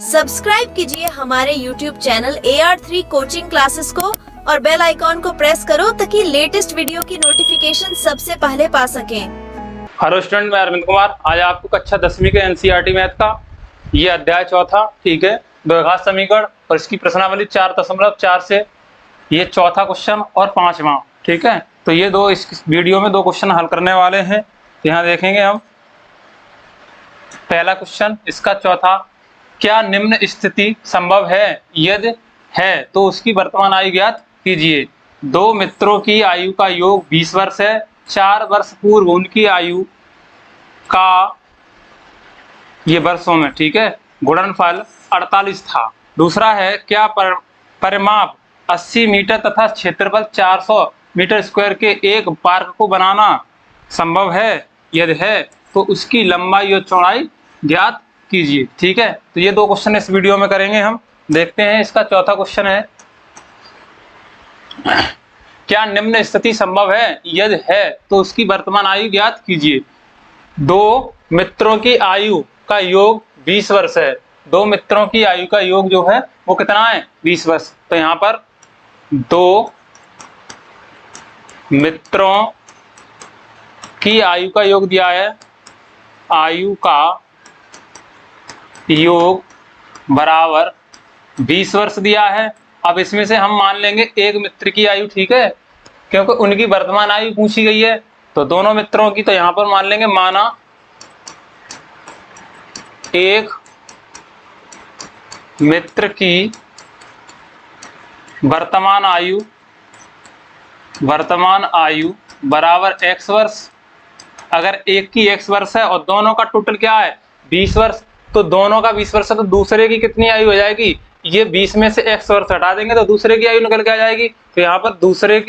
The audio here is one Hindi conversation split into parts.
सब्सक्राइब कीजिए हमारे YouTube channel AR3 coaching classes को और बेल आइकॉन को प्रेस करो ताकि लेटेस्ट वीडियो की नोटिफिकेशन सबसे पहले पा सकें। हेलो स्टूडेंट, मैं अरविंद कुमार। आज आपको कक्षा 10वीं के एनसीईआरटी मैथ का ये अध्याय चौथा, ठीक है, द्विघात समीकरण और इसकी प्रश्नावली 4.4 से ये चौथा क्वेश्चन और पांचवा, ठीक है। तो ये दो इस वीडियो में दो क्वेश्चन हल करने वाले हैं। यहाँ देखेंगे हम पहला क्वेश्चन, इसका चौथा, क्या निम्न स्थिति संभव है? यदि है तो उसकी वर्तमान आयु ज्ञात कीजिए। दो मित्रों की आयु का योग 20 वर्ष है। 4 वर्ष पूर्व उनकी आयु का, ये वर्षों में, ठीक है, गुणनफल 48 था। दूसरा है, क्या परिमाप 80 मीटर तथा क्षेत्रफल 400 मीटर स्क्वायर के एक पार्क को बनाना संभव है? यदि है तो उसकी लंबाई और चौड़ाई ज्ञात कीजिए, ठीक है। तो ये दो क्वेश्चन इस वीडियो में करेंगे हम। देखते हैं, इसका चौथा क्वेश्चन है, क्या निम्न स्थिति संभव है? यदि है तो उसकी वर्तमान आयु ज्ञात कीजिए। दो मित्रों की आयु का योग 20 वर्ष है। दो मित्रों की आयु का योग जो है वो कितना है? 20 वर्ष। तो यहाँ पर दो मित्रों की आयु का योग दिया है, आयु का योग बराबर 20 वर्ष दिया है। अब इसमें से हम मान लेंगे एक मित्र की आयु, ठीक है, क्योंकि उनकी वर्तमान आयु पूछी गई है। तो दोनों मित्रों की, तो यहां पर मान लेंगे, माना एक मित्र की वर्तमान आयु बराबर x वर्ष। अगर एक की x वर्ष है और दोनों का टोटल क्या है? 20 वर्ष। तो दोनों का 20 वर्ष है, तो दूसरे की कितनी आयु हो जाएगी? ये 20 में से x वर्ष हटा देंगे तो दूसरे की आयु निकल के आ जाएगी। तो यहाँ पर दूसरे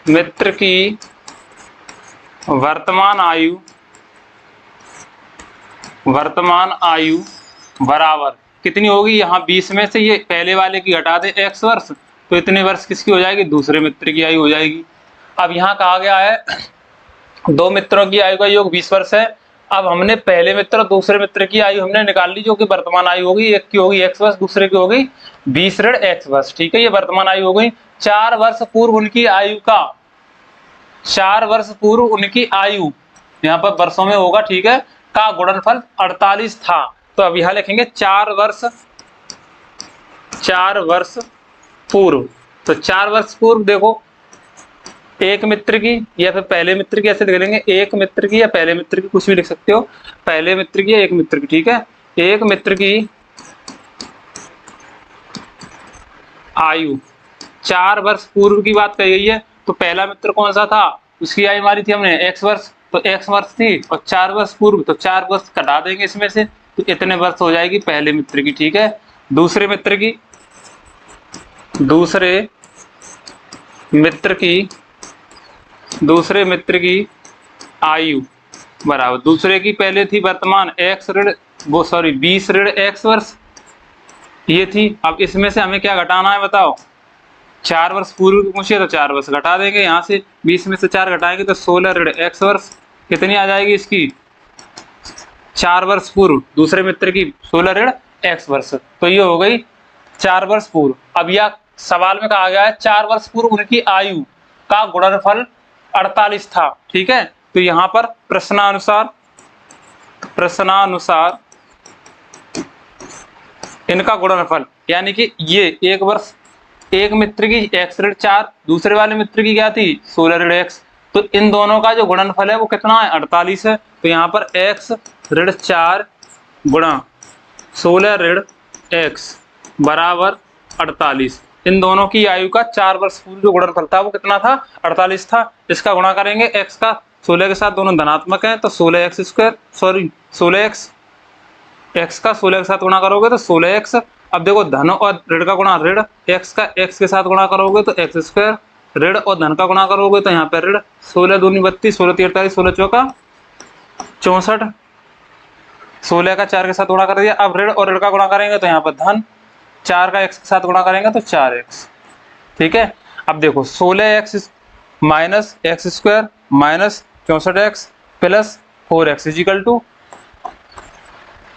मित्र की वर्तमान आयु बराबर कितनी होगी? यहाँ 20 में से ये पहले वाले की घटा दे x वर्ष, तो इतने वर्ष किसकी हो जाएगी? दूसरे मित्र की आयु हो जाएगी। अब यहाँ कहा गया है दो मित्रों की आयु का योग 20 वर्ष है। अब हमने पहले मित्र और दूसरे मित्र की आयु हमने निकाल ली, जो कि वर्तमान आयु होगी, एक की होगी x वर्ष, दूसरे की होगी 20 ऋण x वर्ष, ठीक है। ये वर्तमान आयु हो गई। 4 वर्ष पूर्व उनकी आयु का, 4 वर्ष पूर्व उनकी आयु यहाँ पर वर्षों में होगा, ठीक है, का गुणनफल 48 था। तो अब यहाँ लिखेंगे 4 वर्ष पूर्व। तो 4 वर्ष पूर्व देखो, एक मित्र की या फिर पहले मित्र की, ऐसे लिख लेंगे, एक मित्र की या पहले मित्र की, कुछ भी लिख सकते हो, पहले मित्र की या एक मित्र की, ठीक है। एक मित्र की आयु 4 वर्ष पूर्व की बात कही गई है। तो पहला मित्र कौन सा था? उसकी आयु मारी थी हमने x वर्ष, तो x वर्ष थी, और 4 वर्ष पूर्व, तो 4 वर्ष कटा देंगे इसमें से, तो इतने वर्ष हो जाएगी पहले मित्र की, ठीक है। दूसरे मित्र की आयु बराबर, दूसरे की पहले थी वर्तमान 20 ऋण x वर्ष, ये थी। अब इसमें से हमें क्या घटाना है बताओ? 4 वर्ष पूर्व की पूछिए तो 4 वर्ष घटा देंगे, यहाँ से 20 में से 4 घटाएंगे तो 16 ऋण x वर्ष, कितनी आ जाएगी इसकी? 4 वर्ष पूर्व दूसरे मित्र की 16 ऋण x वर्ष, तो ये हो गई 4 वर्ष पूर्व। अब यह सवाल में कहा गया है 4 वर्ष पूर्व उनकी आयु का गुणनफल 48 था, ठीक है। तो यहाँ पर प्रश्नानुसार इनका गुणनफल, यानी कि ये एक वर्ष, एक मित्र की x ऋण 4, दूसरे वाले मित्र की क्या थी? 16 ऋण x, तो इन दोनों का जो गुणनफल है वो कितना है? 48 है। तो यहाँ पर x ऋण 4 गुणा 16 ऋण x बराबर 48। इन दोनों की आयु का 4 वर्ष पूर्व जो गुणनफल था वो कितना था? 48 था। इसका गुणा करेंगे x का 16 के साथ, दोनों धनात्मक हैं, तो 16x का 16 के साथ गुणा करोगे तो 16x। अब देखो, धन और ऋण का गुणा ऋण, x का x के साथ गुणा करोगे तो x स्क्वायर, ऋण और धन का गुणा करोगे तो यहाँ पे ऋण, 16 दूनी 32, 16 तीन 48, 16 चौका 64, 16 का 4 के साथ गुणा कर दिया। अब ऋण और ऋण का गुणा करेंगे तो यहाँ पर धन, 4 का x के साथ गुणा करेंगे तो 4x, ठीक है। अब देखो 16x minus x square minus 64x plus 4x equal to,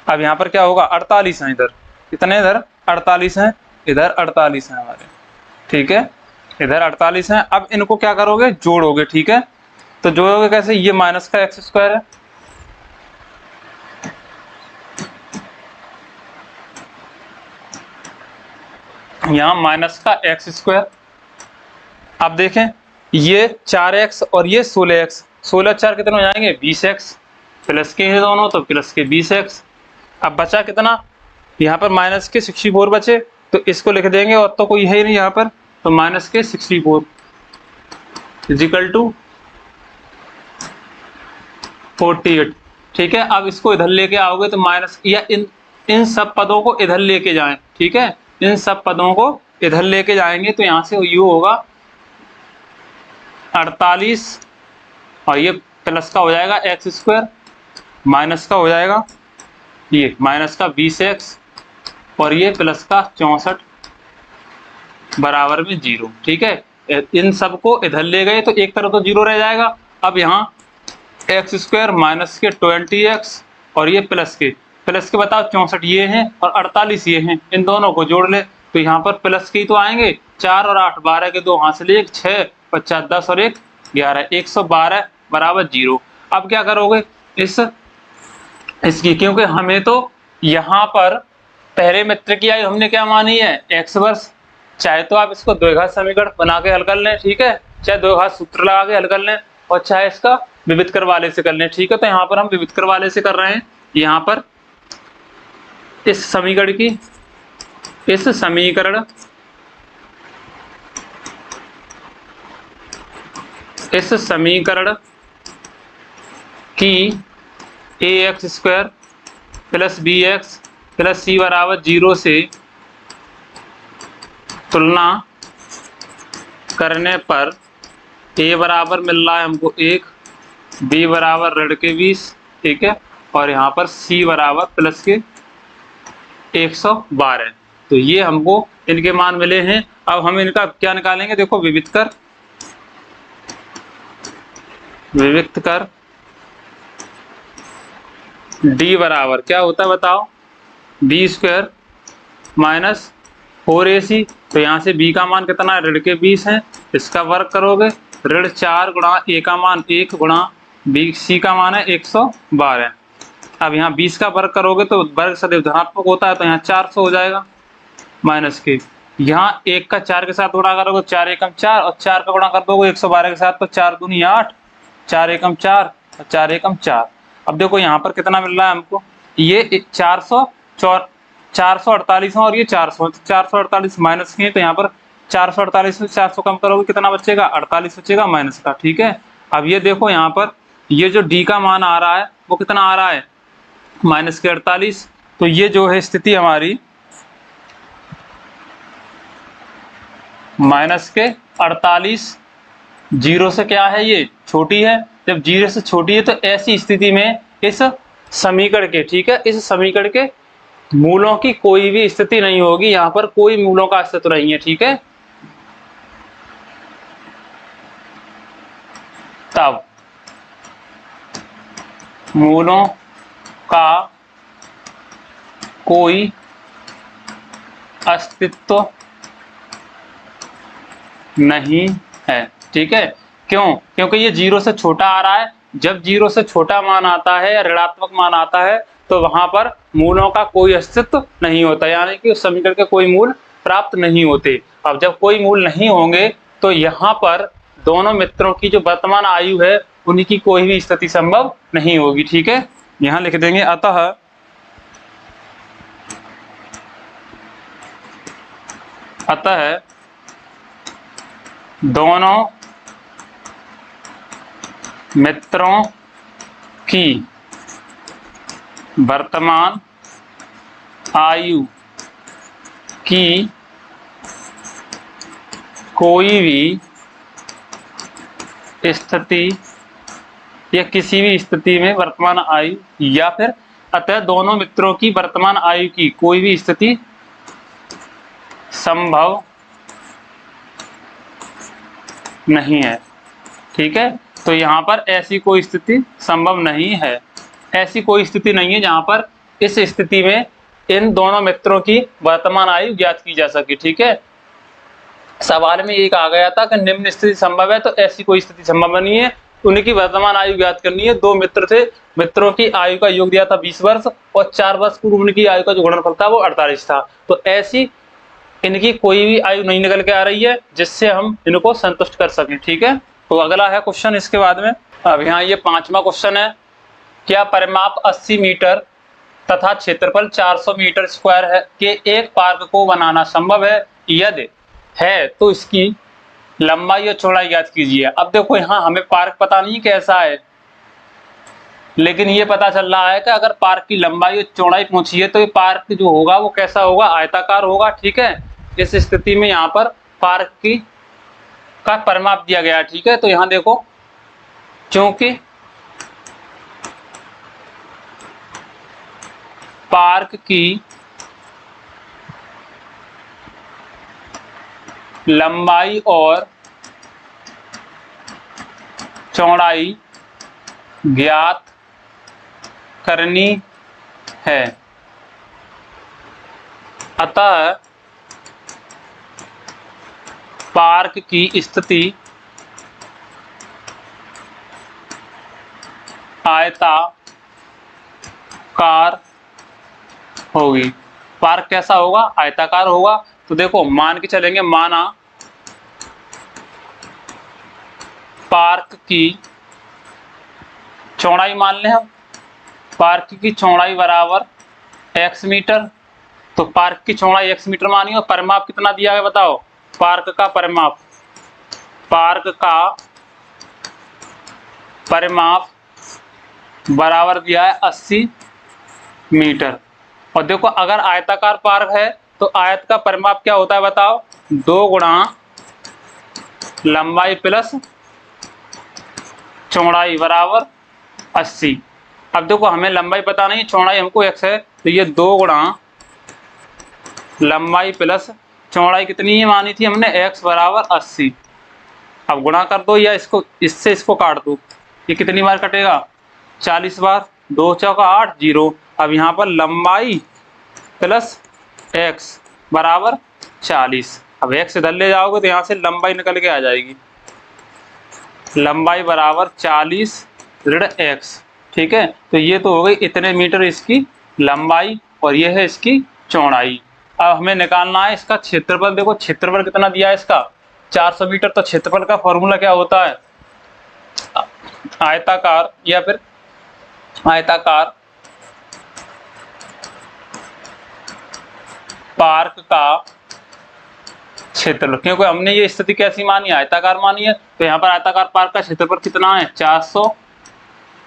अब यहाँ पर क्या होगा 48 है, इधर कितने, इधर 48 हैं, इधर 48 हैं हमारे, ठीक है, इधर 48 हैं। अब इनको क्या करोगे, जोड़ोगे, ठीक है, तो जोड़ोगे कैसे, ये माइनस का एक्स स्क्वायर है, यहाँ माइनस का एक्स स्क्वायर। अब देखें ये 4x और ये 16x, 16 4 कितने हो जाएंगे 20x, प्लस के हैं दोनों तो प्लस के 20x। अब बचा कितना, यहाँ पर माइनस के 64 बचे, तो इसको लिख देंगे, और तो कोई है ही नहीं यहाँ पर, तो माइनस के 64 इजिकल टू 48, ठीक है। अब इसको इधर लेके आओगे तो माइनस, या इन सब पदों को इधर लेके जाएं, ठीक है, इन सब पदों को इधर लेके जाएंगे तो यहाँ से यू होगा 48, और ये प्लस का हो जाएगा एक्स स्क्वायर, माइनस का हो जाएगा ये माइनस का 20x, और ये प्लस का 64 बराबर में 0, ठीक है। इन सब को इधर ले गए तो एक तरफ तो 0 रह जाएगा। अब यहाँ एक्स स्क्वायर माइनस के 20x, और ये प्लस के बताओ 64 ये हैं और 48 ये हैं, इन दोनों को जोड़ ले तो यहाँ पर प्लस के ही तो आएंगे, 4 और 8 12 के 2 हाथ से ले 6 50 10 और 1 11, 112 बराबर 0। अब क्या करोगे इसकी, क्योंकि हमें तो यहाँ पर पहले मित्र की आयु हमने क्या मानी है x वर्ष, चाहे तो आप इसको द्विघात समीकरण बना के हल कर लें, ठीक है, चाहे द्विघात सूत्र लगा के हल कर लें, और चाहे इसका विविधकर वाले से कर लें, ठीक है। तो यहाँ पर हम विविधकर वाले से कर रहे हैं, यहाँ पर इस समीकरण की ax square plus bx plus c बराबर 0 से तुलना करने पर a बराबर मिल रहा है हमको 1, b बराबर ऋण के 20, ठीक है, और यहाँ पर c बराबर प्लस के 112, तो ये हमको इनके मान मिले हैं। अब हम इनका क्या निकालेंगे, देखो विविक्त कर d बराबर क्या होता है बताओ, b स्क्वायर माइनस 4ac, तो यहाँ से b का मान कितना है, ऋण के 20 है, इसका वर्ग करोगे, ऋण 4 गुणा a का मान 1 गुणा c का मान है 112। अब यहाँ 20 का वर्ग करोगे तो वर्ग सदैव धनात्मक होता है, तो यहाँ 400 हो जाएगा माइनस के, यहाँ 1 का 4 के साथ गुणा करोगे 4 एकम 4, और 4 का गुणा कर दोगे 112 के साथ, तो 4 दूनी 8, 4 एकम 4 और 4 एकम 4। अब देखो यहाँ पर कितना मिल रहा है हमको, ये 448 और ये 448 माइनस के, तो यहाँ पर 448 में 400 कम करोगे कितना बचेगा, 48 बचेगा माइनस का, ठीक है। अब ये देखो यहाँ पर ये जो डी का मान आ रहा है वो कितना आ रहा है, माइनस के 48, तो ये जो है स्थिति हमारी माइनस के 48, 0 से क्या है, ये छोटी है, जब 0 से छोटी है तो ऐसी स्थिति में इस समीकरण के, ठीक है, इस समीकरण के मूलों की कोई भी स्थिति नहीं होगी, यहाँ पर कोई मूलों का अस्तित्व नहीं है, ठीक है। तब मूलों का कोई अस्तित्व नहीं है, ठीक है। क्यों, क्योंकि ये 0 से छोटा आ रहा है, जब 0 से छोटा मान आता है या ऋणात्मक मान आता है तो वहां पर मूलों का कोई अस्तित्व नहीं होता, यानी कि उस समीकरण के कोई मूल प्राप्त नहीं होते। अब जब कोई मूल नहीं होंगे तो यहाँ पर दोनों मित्रों की जो वर्तमान आयु है उनकी कोई भी स्थिति संभव नहीं होगी, ठीक है। यहाँ लिख देंगे अतः दोनों मित्रों की वर्तमान आयु की कोई भी स्थिति या किसी भी स्थिति में वर्तमान आयु, या फिर अतः दोनों मित्रों की वर्तमान आयु की कोई भी स्थिति संभव नहीं है, ठीक है। तो यहाँ पर ऐसी कोई स्थिति संभव नहीं है। ऐसी कोई स्थिति नहीं है जहाँ पर इस स्थिति में इन दोनों मित्रों की वर्तमान आयु ज्ञात की जा सके। ठीक है, सवाल में ये कहा गया था कि निम्न स्थिति संभव है, तो ऐसी कोई स्थिति संभव नहीं है। उनकी वर्तमान आयु ज्ञात करनी है। दो मित्र थे, मित्रों की आयु का योग दिया था 20 वर्ष और 4 वर्ष पूर्व उनकी आयु का जो गुणनफल था वो 48 था। तो ऐसी इनकी कोई भी आयु नहीं निकल के आ रही है जिससे हम इनको संतुष्ट कर सकें। ठीक है, तो अगला है क्वेश्चन इसके बाद में। अब यहाँ ये 5वां क्वेश्चन है, क्या परिमाप 80 मीटर तथा क्षेत्रफल 400 मीटर स्क्वायर है के एक पार्क को बनाना संभव है? यदि है तो इसकी लंबाई और चौड़ाई ज्ञात कीजिए। अब देखो यहाँ हमें पार्क पता नहीं कैसा है, लेकिन ये पता चल रहा है कि अगर पार्क की लंबाई और चौड़ाई पूछी है तो ये पार्क जो होगा वो कैसा होगा? आयताकार होगा। ठीक है, इस स्थिति में यहाँ पर पार्क की का परिमाप दिया गया है। ठीक है, तो यहाँ देखो, क्योंकि पार्क की लंबाई और चौड़ाई ज्ञात करनी है, अतः पार्क की स्थिति आयताकार होगी। पार्क कैसा होगा? आयताकार होगा। तो देखो मान के चलेंगे, माना पार्क की चौड़ाई मान लें हम, पार्क की चौड़ाई बराबर x मीटर। तो पार्क की चौड़ाई x मीटर मानी और परिमाप कितना दिया है बताओ? पार्क का परिमाप, पार्क का परिमाप बराबर दिया है 80 मीटर। और देखो अगर आयताकार पार्क है तो आयत का परिमाप क्या होता है बताओ? 2 गुणा लंबाई प्लस चौड़ाई बराबर 80। अब देखो हमें लंबाई पता नहीं, चौड़ाई हमको x है, तो ये 2 गुणा लंबाई प्लस चौड़ाई कितनी है मानी थी हमने? x बराबर 80। अब गुणा कर दो या इसको इससे इसको काट दो, ये कितनी बार कटेगा? 40 बार। 2 चौका 8, 0। अब यहाँ पर लंबाई प्लस x बराबर 40। अब x इधर ले जाओगे तो यहाँ से लंबाई निकल के आ जाएगी, लंबाई बराबर 40 ऋण x। ठीक है, तो ये तो हो गई इतने मीटर इसकी लंबाई और ये है इसकी चौड़ाई। अब हमें निकालना है इसका क्षेत्रफल। देखो क्षेत्रफल कितना दिया है इसका? 400 मीटर। तो क्षेत्रफल का फॉर्मूला क्या होता है? आयताकार या फिर आयताकार पार्क का क्षेत्रफल, क्योंकि हमने ये स्थिति कैसी मानी? आयताकार मानी है। तो यहाँ पर आयताकार पार्क का क्षेत्रफल कितना है? 400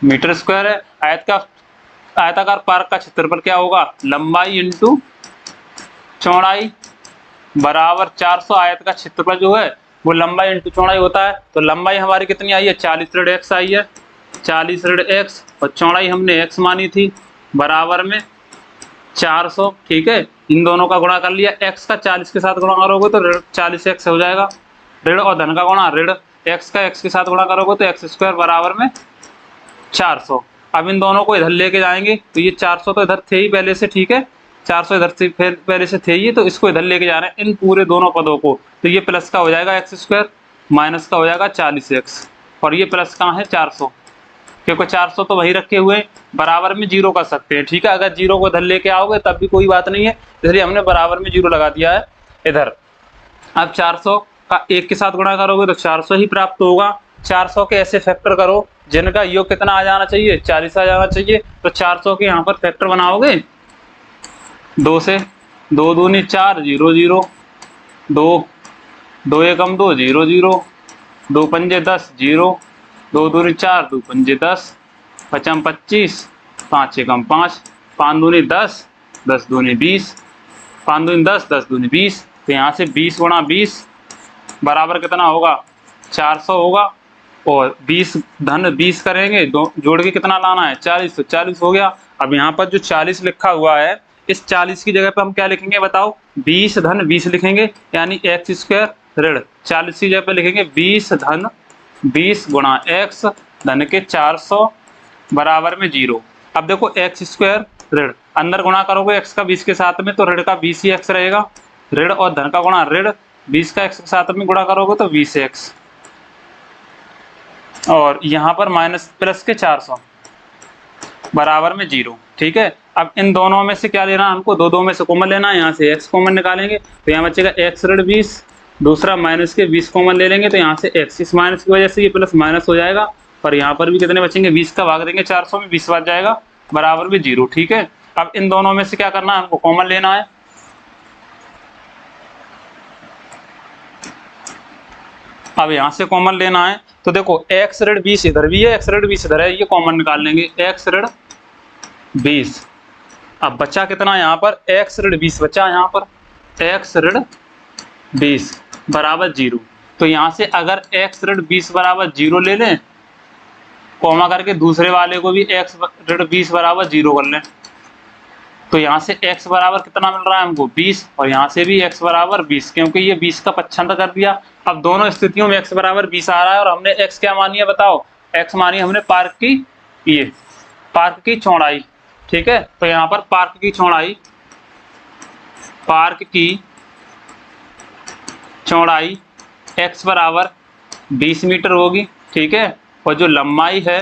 मीटर स्क्वायर है। आयताकार पार्क का क्षेत्रफल क्या होगा? लंबाई इंटू चौड़ाई बराबर 400। आयत का क्षेत्रफल जो है वो लंबाई इंटू चौड़ाई होता है। तो लंबाई हमारी कितनी आई है? 40 ऋण x आई है, 40 ऋण x, और चौड़ाई हमने x मानी थी बराबर में 400। ठीक है, इन दोनों का गुणा कर लिया। x का 40 के साथ गुणा करोगे तो ऋण 40x हो जाएगा। ऋण और धन का गुणा, ऋण x का x के साथ गुणा करोगे तो x स्क्वायर बराबर में 400। अब इन दोनों को इधर लेके जाएंगे तो ये 400 तो इधर थे ही पहले से। ठीक है, 400 इधर से पहले से थे ही, तो इसको इधर लेके जा रहे हैं इन पूरे दोनों पदों को। तो ये प्लस का हो जाएगा x स्क्वायर, माइनस का हो जाएगा 40x, और ये प्लस कहाँ है? 400, क्योंकि 400 तो वही रखे हुए बराबर में 0 कर सकते हैं। ठीक है, अगर 0 को इधर लेके आओगे तब भी कोई बात नहीं है, इसलिए हमने बराबर में 0 लगा दिया है इधर। अब 400 का 1 के साथ गुणा करोगे तो 400 ही प्राप्त होगा। 400 के ऐसे फैक्टर करो जिनका योग कितना आ जाना चाहिए? 40 आ जाना चाहिए। तो 400 के यहाँ पर फैक्टर बनाओगे 2 से, 2 दूनी 4, 0 0, 2 2 एकम 2, 0 0, 2 पंजे 10, 0, 2 दूनी 4, 2 पंजे 10, 5 25, 5 एकम 5, 5 दूनी 10, 10 दूनी 20, 5 दूनी 10, 10 दूनी 20। तो यहाँ से 20 गुणा 20 बराबर कितना होगा? 400 होगा। और 20 धन 20 करेंगे, जोड़ के कितना लाना है? 40। तो 40 हो गया। अब यहाँ पर जो 40 लिखा हुआ है, इस 40 की जगह पर हम क्या लिखेंगे बताओ? 20 धन 20 लिखेंगे, यानी x स्क्वायर ऋण 40 की जगह पर लिखेंगे 20 धन 20 गुणा x धन के 400 बराबर में 0। अब देखो एक्स स्क्वायर ऋण अंदर गुणा करोगे x का 20 के साथ में तो ऋण का 20 ही x रहेगा, ऋण और धन का गुणा ऋण 20 का x के साथ में गुणा करोगे तो 20x, और यहाँ पर माइनस प्लस के 400 बराबर में 0। ठीक है, अब इन दोनों में से क्या लेना है हमको, दो में से कॉमन लेना है, यहाँ से x कॉमन निकालेंगे तो यहाँ बचेगा x ऋण 20, दूसरा माइनस के 20 कॉमन ले लेंगे तो यहाँ से x, इस माइनस की वजह से ये प्लस माइनस हो जाएगा, और यहाँ पर भी कितने बचेंगे, 20 का भाग देंगे 400 में, 20 बच जाएगा बराबर में 0। ठीक है, अब इन दोनों में से क्या करना है हमको, कॉमन लेना है। अब यहाँ से कॉमन लेना है तो देखो x ऋण 20 इधर भी है, x ऋण 20 इधर है, ये कॉमन निकाल लेंगे, x ऋण 20। अब बचा कितना यहाँ पर, x ऋण 20 बचा यहाँ पर, x ऋण 20 बराबर 0। तो यहाँ से अगर x ऋण 20 बराबर 0 ले लें, कॉमा करके दूसरे वाले को भी x ऋण 20 बराबर 0 कर लें, तो यहाँ से x बराबर कितना मिल रहा है हमको, 20, और यहाँ से भी x बराबर 20, क्योंकि ये 20 का पच्छांतर कर दिया। अब दोनों स्थितियों में x बराबर 20 आ रहा है, और हमने x क्या मानी है बताओ, x मानी हमने पार्क की चौड़ाई। ठीक है, तो यहाँ पर पार्क की चौड़ाई x बराबर 20 मीटर होगी। ठीक है, और जो लंबाई है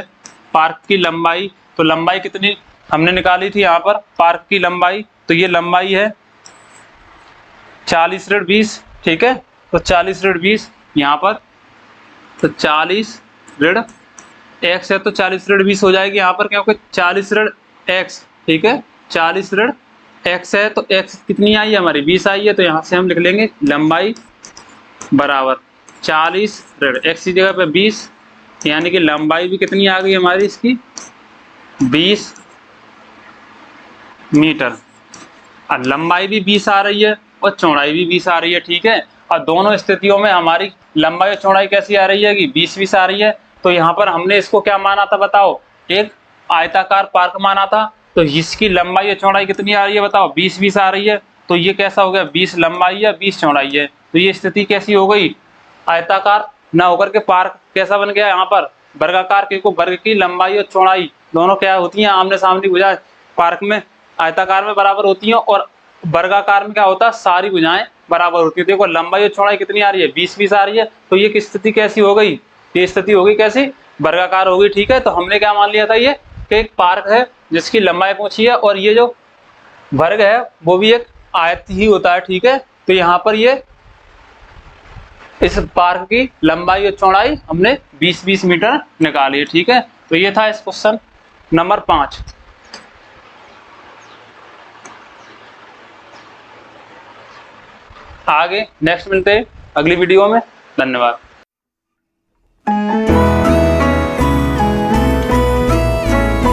पार्क की लंबाई, तो लंबाई कितनी हमने निकाली थी यहाँ पर, पार्क की लंबाई, तो ये लंबाई है 40 ऋण 20। ठीक है, तो 40 ऋण 20 यहाँ पर, तो 40 ऋण x है तो 40 ऋण 20 हो जाएगी यहाँ पर, क्योंकि 40 ऋण x। ठीक है, 40 ऋण x है तो x कितनी आई है हमारी, 20 आई है, तो यहाँ से हम लिख लेंगे लंबाई बराबर 40 ऋण x की जगह पे 20, यानी कि लंबाई भी कितनी आ गई हमारी इसकी, 20 मीटर। अब लंबाई भी 20 आ रही है और चौड़ाई भी 20 आ रही है। ठीक है, और दोनों स्थितियों में हमारी लंबाई और चौड़ाई कैसी आ रही है कि 20-20 आ रही है। तो यहाँ पर हमने इसको क्या माना था बताओ, एक आयताकार पार्क माना था, तो इसकी लंबाई और चौड़ाई कितनी आ रही है बताओ, 20-20 आ रही है, तो ये कैसा हो गया, 20 लंबाई है 20 चौड़ाई है, तो ये स्थिति कैसी हो गई, आयताकार ना होकर के पार्क कैसा बन गया यहाँ पर, वर्गाकार, क्योंकि वर्ग की लंबाई और चौड़ाई दोनों क्या होती हैं, आमने सामने भुजाएं पार्क में आयताकार में बराबर होती हैं, और वर्गाकार में क्या होता है, सारी भुजाएं बराबर होती है। देखो लंबाई और चौड़ाई कितनी आ रही है, 20-20 आ रही है, तो ये स्थिति कैसी हो गई, ये स्थिति हो गई कैसी, वर्गाकार हो गई। ठीक है, तो हमने क्या मान लिया था, ये कि एक पार्क है जिसकी लंबाई पूछी है, और ये जो वर्ग है वो भी एक आयत ही होता है। ठीक है, तो यहाँ पर ये इस पार्क की लंबाई और चौड़ाई हमने 20-20 मीटर निकाली है। ठीक है, तो ये था इस क्वेश्चन नंबर 5। आगे नेक्स्ट मिलते हैं अगली वीडियो में। धन्यवाद।